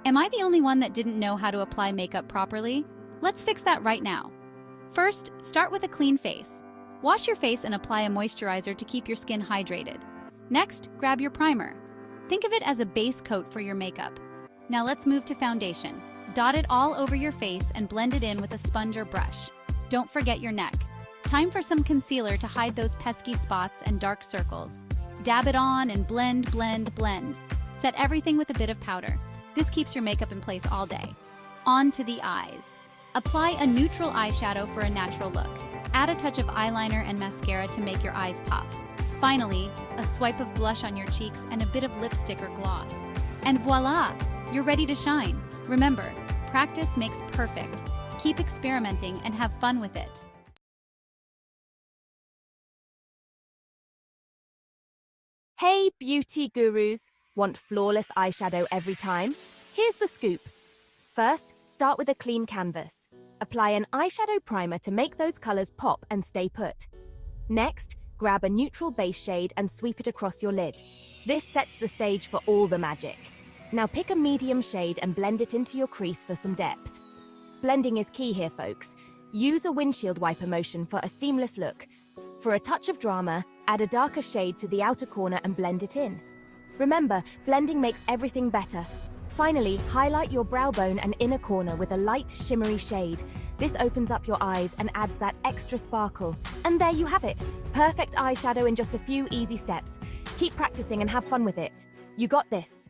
Am I the only one that didn't know how to apply makeup properly? Let's fix that right now. First, start with a clean face. Wash your face and apply a moisturizer to keep your skin hydrated. Next, grab your primer. Think of it as a base coat for your makeup. Now let's move to foundation. Dot it all over your face and blend it in with a sponge or brush. Don't forget your neck. Time for some concealer to hide those pesky spots and dark circles. Dab it on and blend, blend, blend. Set everything with a bit of powder. This keeps your makeup in place all day. On to the eyes. Apply a neutral eyeshadow for a natural look. Add a touch of eyeliner and mascara to make your eyes pop. Finally, a swipe of blush on your cheeks and a bit of lipstick or gloss. And voila! You're ready to shine. Remember, practice makes perfect. Keep experimenting and have fun with it. Hey, beauty gurus! Want flawless eyeshadow every time? Here's the scoop. First, start with a clean canvas. Apply an eyeshadow primer to make those colors pop and stay put. Next, grab a neutral base shade and sweep it across your lid. This sets the stage for all the magic. Now pick a medium shade and blend it into your crease for some depth. Blending is key here, folks. Use a windshield wiper motion for a seamless look. For a touch of drama, add a darker shade to the outer corner and blend it in. Remember, blending makes everything better. Finally, highlight your brow bone and inner corner with a light, shimmery shade. This opens up your eyes and adds that extra sparkle. And there you have it. Perfect eyeshadow in just a few easy steps. Keep practicing and have fun with it. You got this.